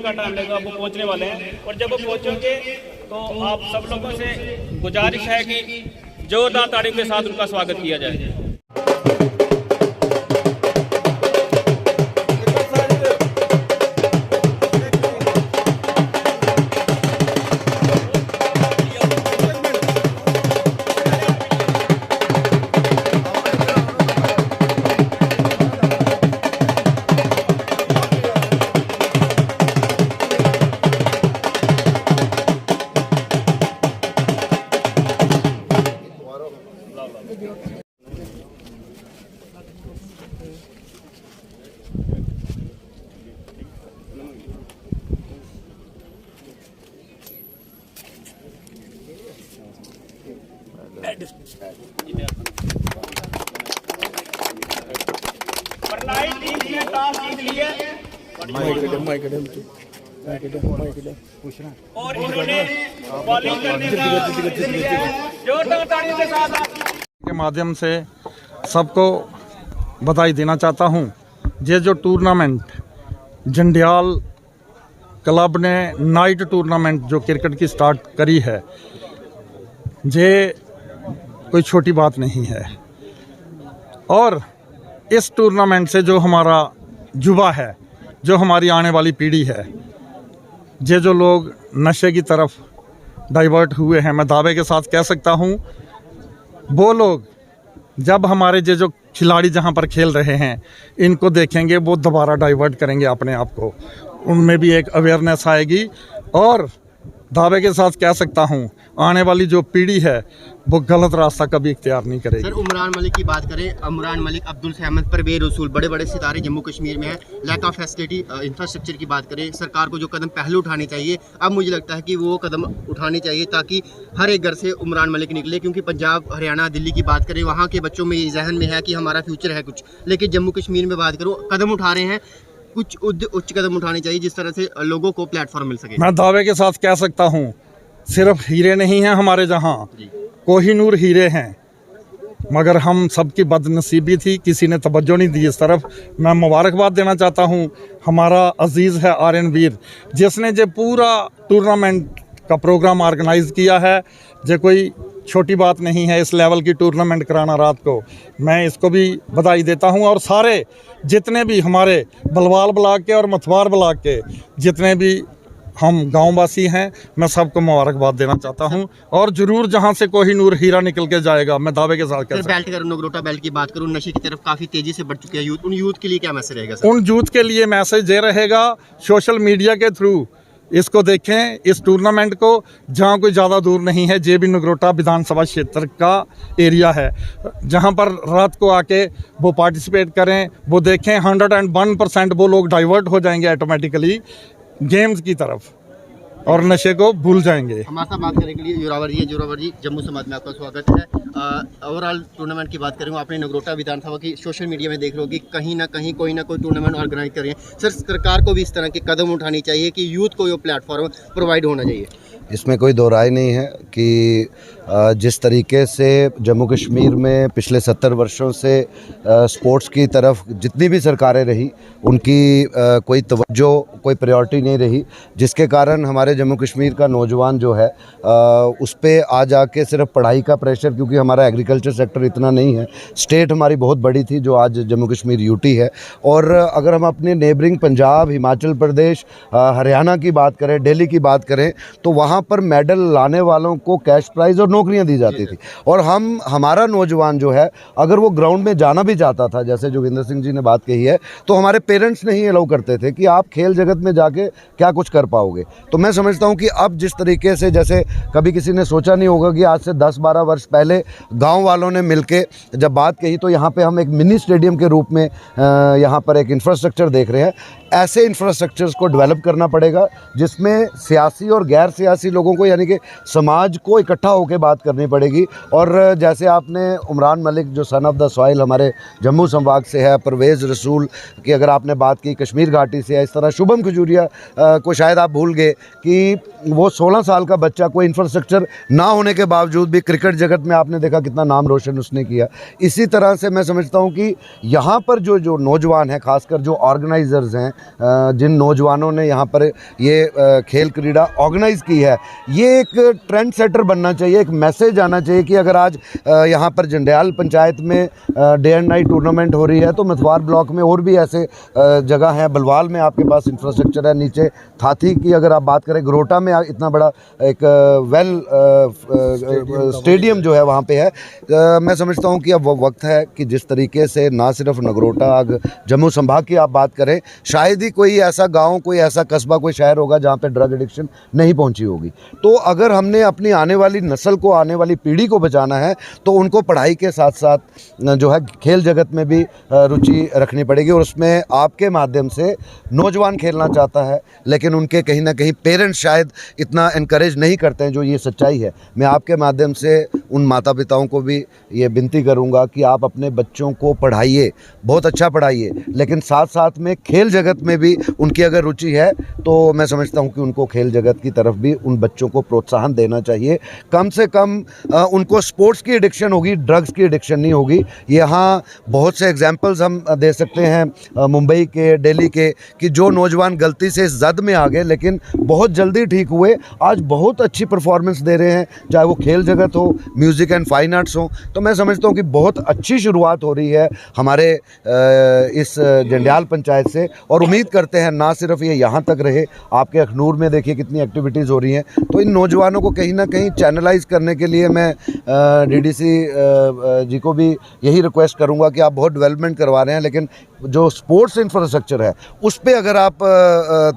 का टाइम लगेगा, वो पहुंचने वाले हैं। और जब वो पहुंचेंगे तो आप सब लोगों से गुजारिश है कि जोरदार तारीफ के साथ उनका स्वागत किया जाए। और इन्होंने बॉलिंग करने के माध्यम से सबको बधाई देना चाहता हूं। ये जो टूर्नामेंट जंडियाल क्लब ने नाइट टूर्नामेंट जो क्रिकेट की स्टार्ट करी है, ये कोई छोटी बात नहीं है। और इस टूर्नामेंट से जो हमारा युवा है, जो हमारी आने वाली पीढ़ी है, ये जो लोग नशे की तरफ डाइवर्ट हुए हैं, मैं दावे के साथ कह सकता हूँ, वो लोग जब हमारे ये जो खिलाड़ी जहाँ पर खेल रहे हैं इनको देखेंगे, वो दोबारा डाइवर्ट करेंगे अपने आप को, उनमें भी एक अवेयरनेस आएगी। और दावे के साथ कह सकता हूँ, आने वाली जो पीढ़ी है वो गलत रास्ता कभी इख्तियार नहीं करेगी। सर, उमरान मलिक की बात करें, उमरान मलिक, अब्दुल सहमद, परवेज रसूल, बड़े बड़े सितारे जम्मू कश्मीर में है। लैक ऑफ फैसिलिटी, इंफ्रास्ट्रक्चर की बात करें, सरकार को जो कदम पहले उठाने चाहिए, अब मुझे लगता है कि वो कदम उठाने चाहिए ताकि हर एक घर से उमरान मलिक निकले। क्योंकि पंजाब, हरियाणा, दिल्ली की बात करें, वहाँ के बच्चों में ये जहन में है कि हमारा फ्यूचर है कुछ, लेकिन जम्मू कश्मीर में बात करो, कदम उठा रहे हैं, कुछ उच्च कदम उठाने चाहिए जिस तरह से लोगों को प्लेटफॉर्म मिल सके। मैं दावे के साथ कह सकता हूँ, सिर्फ हीरे नहीं हैं हमारे जहाँ, कोहिनूर हीरे हैं, मगर हम सबकी बदनसीबी थी, किसी ने तवज्जो नहीं दी इस तरफ। मैं मुबारकबाद देना चाहता हूँ, हमारा अजीज़ है आर्यन वीर, जिसने जो पूरा टूर्नामेंट का प्रोग्राम ऑर्गेनाइज़ किया है। जो कोई छोटी बात नहीं है इस लेवल की टूर्नामेंट कराना रात को, मैं इसको भी बधाई देता हूँ। और सारे जितने भी हमारे बलवाल ब्लॉक के और मथवार ब्लॉक के जितने भी हम गांववासी हैं, मैं सबको मुबारकबाद देना चाहता हूं। और ज़रूर जहां से कोहिनूर हीरा निकल के जाएगा, मैं दावे के साथ कहता हूं। बेल्ट करूं, नगरोटा बेल्ट की बात करूं, नशे की तरफ काफ़ी तेज़ी से बढ़ चुके हैं यूथ, उन यूथ के लिए क्या मैसेज रहेगा सर? उन यूथ के लिए मैसेज ये रहेगा, सोशल मीडिया के थ्रू इसको देखें, इस टूर्नामेंट को, जहाँ कोई ज़्यादा दूर नहीं है, जे बी नगरोटा विधानसभा क्षेत्र का एरिया है, जहाँ पर रात को आके वो पार्टिसिपेट करें, वो देखें। 101% वो लोग डाइवर्ट हो जाएंगे ऑटोमेटिकली गेम्स की तरफ और नशे को भूल जाएंगे। हमारे साथ बात करने के लिए जोरावर जी है। जोरावर जी, जम्मू समाज में आपका स्वागत है। ओवरऑल टूर्नामेंट की बात करूँ, आपने नगरोटा विधानसभा की सोशल मीडिया में देख रहे हो कि कहीं ना कहीं कोई ना कोई टूर्नामेंट ऑर्गेनाइज कर रहे हैं। सर, सरकार को भी इस तरह के कदम उठानी चाहिए कि यूथ को ये प्लेटफॉर्म प्रोवाइड होना चाहिए। इसमें कोई दो राय नहीं है कि जिस तरीके से जम्मू कश्मीर में पिछले 70 वर्षों से स्पोर्ट्स की तरफ जितनी भी सरकारें रही, उनकी कोई तवज्जो, कोई प्रायोरिटी नहीं रही, जिसके कारण हमारे जम्मू कश्मीर का नौजवान जो है उस पे आ जाके सिर्फ पढ़ाई का प्रेशर, क्योंकि हमारा एग्रीकल्चर सेक्टर इतना नहीं है, स्टेट हमारी बहुत बड़ी थी जो आज जम्मू कश्मीर यूटी है। और अगर हम अपने नेबरिंग पंजाब, हिमाचल प्रदेश, हरियाणा की बात करें, दिल्ली की बात करें, तो वहाँ पर मेडल लाने वालों को कैश प्राइज़ और नौकरियां दी जाती थी। और हमारा नौजवान जो है, अगर वो ग्राउंड में जाना भी चाहता था, जैसे जोगिंदर सिंह जी ने बात कही है, तो हमारे पेरेंट्स नहीं अलाउ करते थे कि आप खेल जगत में जाके क्या कुछ कर पाओगे। तो मैं समझता हूं कि अब जिस तरीके से, जैसे कभी किसी ने सोचा नहीं होगा कि आज से 10-12 वर्ष पहले गाँव वालों ने मिलके जब बात कही, तो यहाँ पर हम एक मिनी स्टेडियम के रूप में यहाँ पर एक इंफ्रास्ट्रक्चर देख रहे हैं। ऐसे इंफ्रास्ट्रक्चर्स को डेवलप करना पड़ेगा जिसमें सियासी और गैर सियासी लोगों को, यानी कि समाज को इकट्ठा होकर बात करनी पड़ेगी। और जैसे आपने उमरान मलिक जो सन ऑफ द सॉइल हमारे जम्मू संभाग से है, परवेज़ रसूल की अगर आपने बात की कश्मीर घाटी से है, इस तरह शुभम खजूरिया को शायद आप भूल गए कि वो 16 साल का बच्चा, कोई इंफ्रास्ट्रक्चर ना होने के बावजूद भी क्रिकेट जगत में आपने देखा कितना नाम रोशन उसने किया। इसी तरह से मैं समझता हूँ कि यहाँ पर जो नौजवान हैं, खासकर जो ऑर्गेनाइज़र्स हैं, जिन नौजवानों ने यहाँ पर ये खेल क्रीड़ा ऑर्गेनाइज़ की है, ये एक ट्रेंड सेटर बनना चाहिए। एक मैसेज आना चाहिए कि अगर आज यहाँ पर जंडियाल पंचायत में डे एंड नाइट टूर्नामेंट हो रही है तो मथवार ब्लॉक में और भी ऐसे जगह हैं। बलवाल में आपके पास इंफ्रास्ट्रक्चर है, नीचे थाथी की अगर आप बात करें, गरोटा में इतना बड़ा एक स्टेडियम जो है वहाँ पे है। मैं समझता हूँ कि अब वो वक्त है कि जिस तरीके से ना सिर्फ नगरोटा, जम्मू संभाग की आप बात करें, शायद ही कोई ऐसा गांव, कोई ऐसा कस्बा, कोई शहर होगा जहाँ पे ड्रग एडिक्शन नहीं पहुँची होगी। तो अगर हमने अपनी आने वाली नस्ल को, आने वाली पीढ़ी को बचाना है तो उनको पढ़ाई के साथ साथ जो है खेल जगत में भी रुचि रखनी पड़ेगी। और उसमें आपके माध्यम से नौजवान खेलना चाहता है लेकिन उनके कहीं ना कहीं पेरेंट्स शायद इतना इनकरेज नहीं करते हैं, जो ये सच्चाई है। मैं आपके माध्यम से उन माता पिताओं को भी ये विनती करूंगा कि आप अपने बच्चों को पढ़ाइए, बहुत अच्छा पढ़ाइए, लेकिन साथ साथ में खेल जगत में भी उनकी अगर रुचि है तो मैं समझता हूं कि उनको खेल जगत की तरफ भी उन बच्चों को प्रोत्साहन देना चाहिए। कम से कम उनको स्पोर्ट्स की एडिक्शन होगी, ड्रग्स की एडिक्शन नहीं होगी। यहाँ बहुत से एग्जाम्पल्स हम दे सकते हैं मुंबई के, दिल्ली के, कि जो नौजवान गलती से इस जद में आ गए लेकिन बहुत जल्दी ठीक हुए, आज बहुत अच्छी परफॉर्मेंस दे रहे हैं, चाहे वो खेल जगत हो, म्यूज़िक एंड फाइन आर्ट्स हो। तो मैं समझता हूँ कि बहुत अच्छी शुरुआत हो रही है हमारे इस जंडियाल पंचायत से, और उम्मीद करते हैं ना सिर्फ ये यहाँ तक रहे, आपके अखनूर में देखिए कितनी एक्टिविटीज़ हो रही हैं। तो इन नौजवानों को कहीं ना कहीं चैनलाइज करने के लिए मैं डीडीसी जी को भी यही रिक्वेस्ट करूँगा कि आप बहुत डेवलपमेंट करवा रहे हैं, लेकिन जो स्पोर्ट्स इंफ्रास्ट्रक्चर है उस पर अगर आप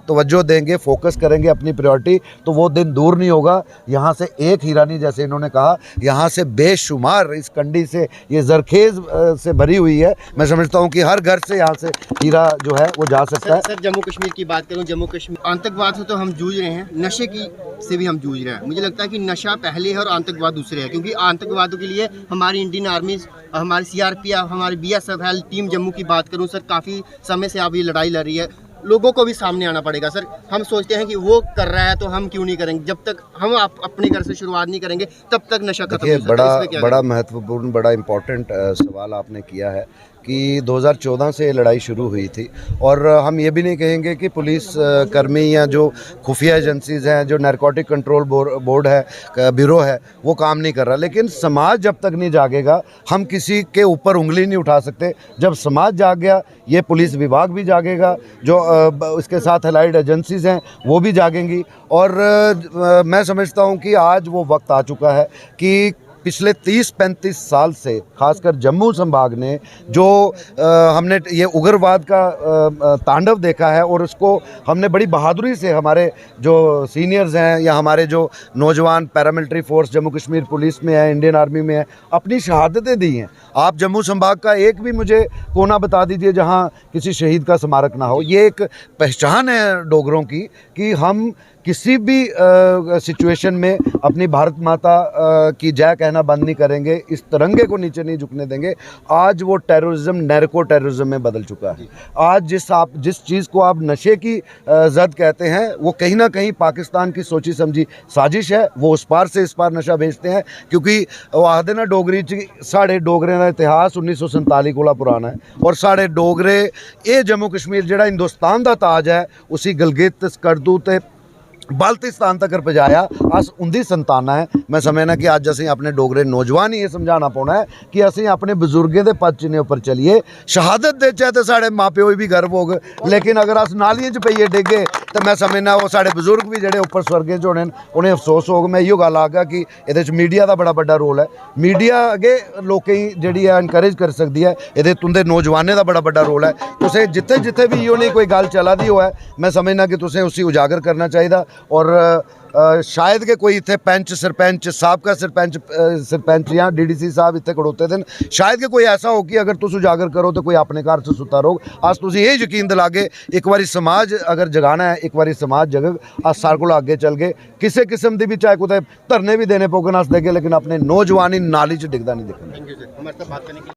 तवज्जो देंगे, फोकस करेंगे अपनी प्रायोरिटी, तो वो दिन दूर नहीं होगा। यहाँ से एक हीरा नहीं, जैसे इन्होंने कहा, यहाँ से बेशुमार इस कंडी से ये जरखेज़ से भरी हुई है। मैं समझता हूँ कि हर घर से यहाँ से हीरा जो है वो जा सकता है। सर जम्मू कश्मीर की बात करूँ, जम्मू कश्मीर आतंकवाद से तो हम जूझ रहे हैं, नशे की से भी हम जूझ रहे हैं। मुझे लगता है कि नशा पहले है और आतंकवाद दूसरे है, क्योंकि आतंकवादों के लिए हमारी इंडियन आर्मी, हमारी सीआरपीएफ, हमारी बीएसएफ है, टीम जम्मू की बात करूँ सर, काफ़ी समय से अब ये लड़ाई लड़ रही है। लोगों को भी सामने आना पड़ेगा सर। हम सोचते हैं कि वो कर रहा है तो हम क्यों नहीं करेंगे। जब तक हम अपने घर से शुरुआत नहीं करेंगे तब तक नशा खत्म नहीं होगा। बड़ा महत्वपूर्ण, बड़ा इम्पोर्टेंट सवाल आपने किया है कि 2014 से ये लड़ाई शुरू हुई थी, और हम ये भी नहीं कहेंगे कि पुलिस कर्मी या जो खुफिया एजेंसीज़ हैं, जो नारकोटिक कंट्रोल बोर्ड है, ब्यूरो है, वो काम नहीं कर रहा। लेकिन समाज जब तक नहीं जागेगा, हम किसी के ऊपर उंगली नहीं उठा सकते। जब समाज जाग गया, ये पुलिस विभाग भी जागेगा, जो इसके साथ अलाइड एजेंसीज़ हैं वो भी जागेंगी। और मैं समझता हूँ कि आज वो वक्त आ चुका है कि पिछले 30-35 साल से खासकर जम्मू संभाग ने जो हमने ये उग्रवाद का तांडव देखा है, और उसको हमने बड़ी बहादुरी से, हमारे जो सीनियर्स हैं या हमारे जो नौजवान paramilitary force Jammu Kashmir police में है, इंडियन आर्मी में है, अपनी शहादतें दी हैं। आप जम्मू संभाग का एक भी मुझे कोना बता दीजिए जहां किसी शहीद का स्मारक ना हो। ये एक पहचान है डोगरों की कि हम किसी भी सिचुएशन में अपनी भारत माता की जय कहना बंद नहीं करेंगे, इस तिरंगे को नीचे नहीं झुकने देंगे। आज वो टेररिज्म नैरको टेररिज्म में बदल चुका है। आज जिस चीज़ को आप नशे की जद कहते हैं, वो कहीं ना कहीं पाकिस्तान की सोची समझी साजिश है। वो उस पार से इस पार नशा बेचते हैं, क्योंकि वो आखते ना डोगरी च साढ़े डोगरे का इतिहास 1947 कोला पुराना है, और साढ़े डोगरे ये जम्मू कश्मीर जिहड़ा हिंदुस्तान का ताज है, उसी गलगित, स्कर्दू ते बाल्टिस्तान तक पजाया, अस उनकी संताना है। मैं समझना कि अज असीं अपने डोगरे नौजवान ही ये समझाना पौना है कि असीं अपने बजुर्गों के पद चिन्ह उपर चलीए। शहादत देचे तो साढ़े माँ प्यो भी गर्व होग, लेकिन अगर अस नालियां च पईए डिगे तो मैं समझना वो साढ़े बजुर्ग भी जोड़े उपर स्वर्गे च होने, उन्हें अफसोस होग। मैं इहो गल आखगा कि ये मीडिया का बड़ा बड़ा रोल है। मीडिया अगे लोकें जी इनकरेज कर सकती है, ये तुंदे नौजवानों का बड़ा बड़ा रोल है। तुसें जिथे जिथे भी इहो नहीं कोई गल चला दी हो है, मैं समझना कि तुसें उसी उजागर करना चाहिए। और शायद कि कोई इतने पंच सरपंच साबका सरपंच या DDC साहब इतने खड़ोते थे, शायद कि कोई ऐसा हो कि अगर तुम उजागर करो तो कोई अपने घर से सुता रहो। अस तुम ये यकीन दिलागे एक बारी समाज अगर जगाना है, एक बारी समाज जगग, अस सारे को अगे चल गए। किसी किस्म की भी चाहे कुछ धरने भी देने पौगन अस देगे, लेकिन अपने नौजवानी नाली च डिगदा नहीं देखना। थैंक यू सर हमारे साथ बात करने के लिए।